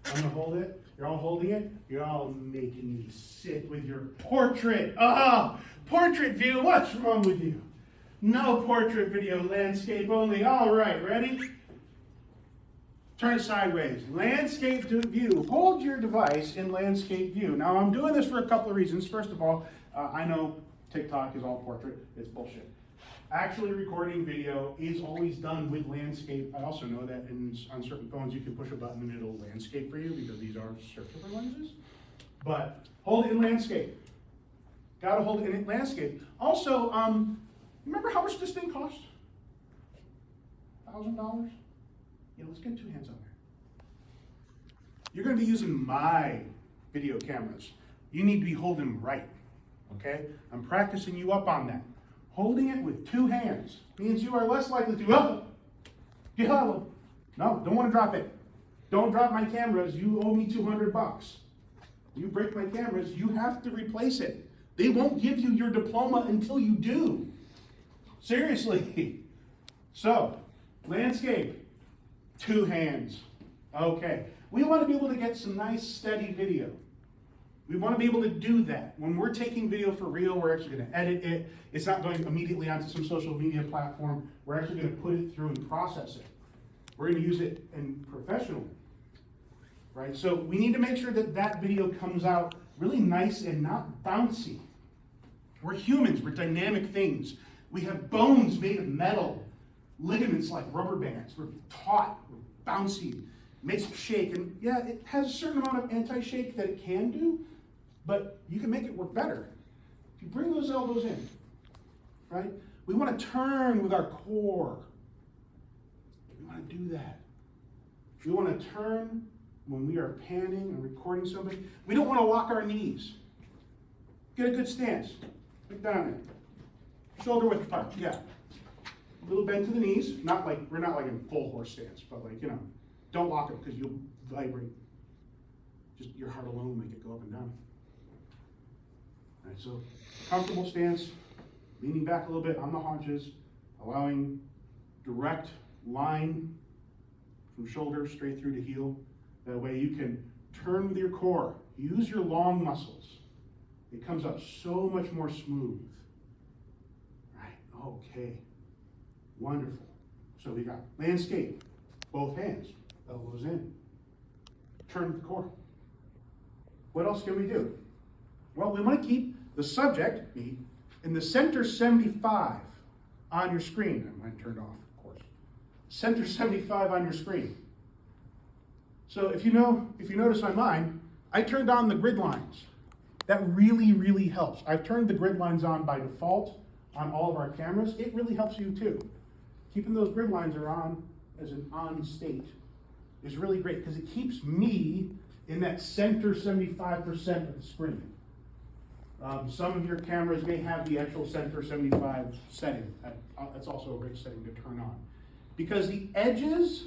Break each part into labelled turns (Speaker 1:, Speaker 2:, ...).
Speaker 1: I'm gonna hold it. You're all holding it. You're all making me sit with your portrait. Ah, portrait view. What's wrong with you? No portrait video, landscape only. All right, ready? Turn it sideways. Landscape view. Hold your device in landscape view. Now, I'm doing this for a couple of reasons. First of all, I know TikTok is all portrait. It's bullshit. Actually, recording video is always done with landscape. I also know that on certain phones you can push a button and it'll landscape for you because these are circular lenses. But hold it in landscape. Gotta hold it in landscape. Also, remember how much this thing cost? $1,000? Yeah, let's get two hands on there. You're gonna be using my video cameras. You need to be holding them right, okay? I'm practicing you up on that. Holding it with two hands means you are less likely to, no, don't want to drop it. Don't drop my cameras, you owe me $200. You break my cameras, you have to replace it. They won't give you your diploma until you do. Seriously. So, landscape, two hands. Okay. We want to be able to get some nice steady video. We want to be able to do that. When we're taking video for real, we're actually going to edit it. It's not going immediately onto some social media platform. We're actually going to put it through and process it. We're going to use it in professionally, right? So we need to make sure that that video comes out really nice and not bouncy. We're humans, we're dynamic things. We have bones made of metal, ligaments like rubber bands. We're taut, we're bouncy, makes it shake. And yeah, it has a certain amount of anti-shake that it can do, but you can make it work better. If you bring those elbows in, right? We want to turn with our core. We want to do that. We want to turn when we are panning and recording somebody. We don't want to lock our knees. Get a good stance. Get down there. Shoulder width apart, yeah. A little bend to the knees. We're not like in full horse stance, but like, don't lock them because you'll vibrate. Just your heart alone will make it go up and down. All right, so comfortable stance, leaning back a little bit on the haunches, allowing direct line from shoulder straight through to heel. That way you can turn with your core. Use your long muscles. It comes up so much more smooth. Right, okay. Wonderful. So we got landscape, both hands, elbows in. Turn with the core. What else can we do? Well, we want to keep the subject, me, in the center 75 on your screen. I might turn it off, of course. Center 75 on your screen. So if you notice on mine, I turned on the grid lines. That really, really helps. I've turned the grid lines on by default on all of our cameras. It really helps you too. Keeping those grid lines are on as an on state is really great because it keeps me in that center 75% of the screen. Some of your cameras may have the actual center 75 setting. That's also a great setting to turn on. Because the edges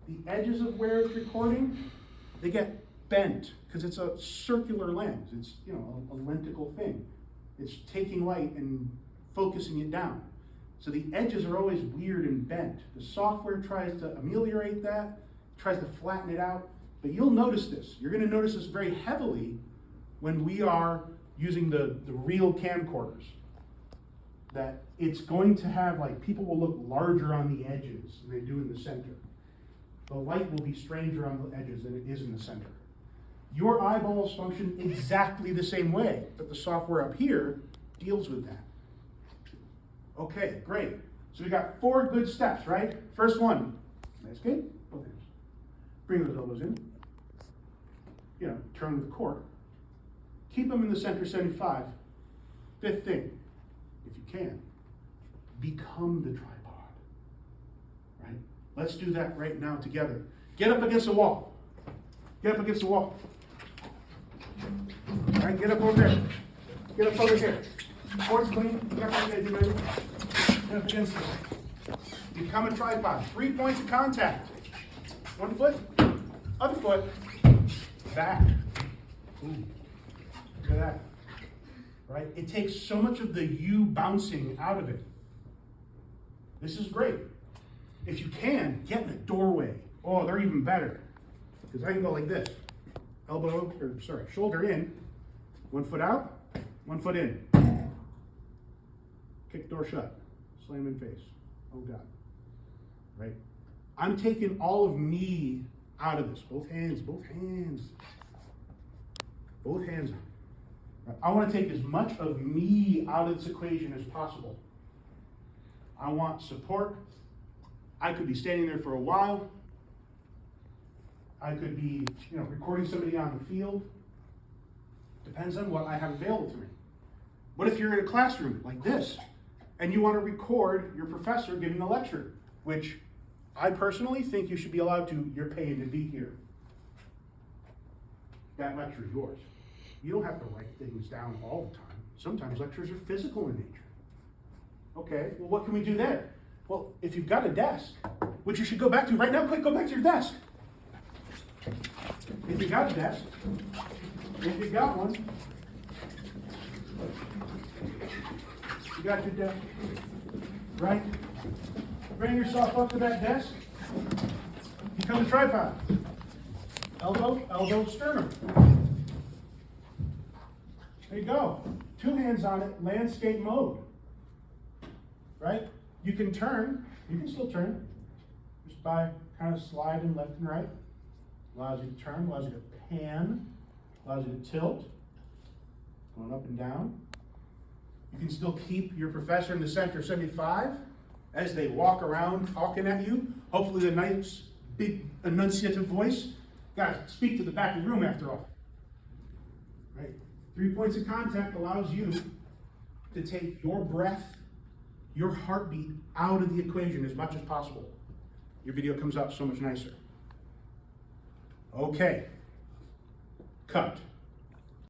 Speaker 1: of where it's recording, they get bent because it's a circular lens. It's a lenticle thing. It's taking light and focusing it down. So the edges are always weird and bent. The software tries to ameliorate that, tries to flatten it out, but you'll notice this. You're going to notice this very heavily when we are using the real camcorders. That it's going to have, people will look larger on the edges than they do in the center. The light will be stranger on the edges than it is in the center. Your eyeballs function exactly the same way, but the software up here deals with that. Okay, great. So we got 4 good steps, right? First one, landscape, both hands. Bring those elbows in. Turn with the core. Keep them in the center 75. 5th thing, if you can, become the tripod, right? Let's do that right now together. Get up against the wall. Get up against the wall. All right, get up over there. Get up over here. Board's clean. Get up against it. Become a tripod. 3 points of contact. 1 foot, other foot, back. Ooh. Look at that. Right? It takes so much of the you bouncing out of it. This is great. If you can, get in the doorway. Oh, they're even better. Because I can go like this. Shoulder in, 1 foot out, 1 foot in. Kick door shut, slam in face. Oh God, right? I'm taking all of me out of this. Both hands, both hands. Both hands. I want to take as much of me out of this equation as possible. I want support. I could be standing there for a while. I could be, recording somebody on the field. Depends on what I have available to me. What if you're in a classroom like this, and you want to record your professor giving a lecture, which I personally think you should be allowed to. You're paid to be here. That lecture is yours. You don't have to write things down all the time. Sometimes lectures are physical in nature. Okay, well, what can we do there? Well, if you've got a desk, which you should go back to right now, quick, go back to your desk. If you got a desk, if you got one, you got your desk, right? Bring yourself up to that desk, become a tripod. Elbow, sternum. There you go. 2 hands on it, landscape mode. Right? You can turn, you can still turn, just by kind of sliding left and right. Allows you to turn, allows you to pan, allows you to tilt, going up and down. You can still keep your professor in the center 75 as they walk around talking at you. Hopefully the nice, big, enunciative voice. Guys, speak to the back of the room after all. Right? 3 points of contact allows you to take your breath, your heartbeat out of the equation as much as possible. Your video comes out so much nicer. Okay. Cut.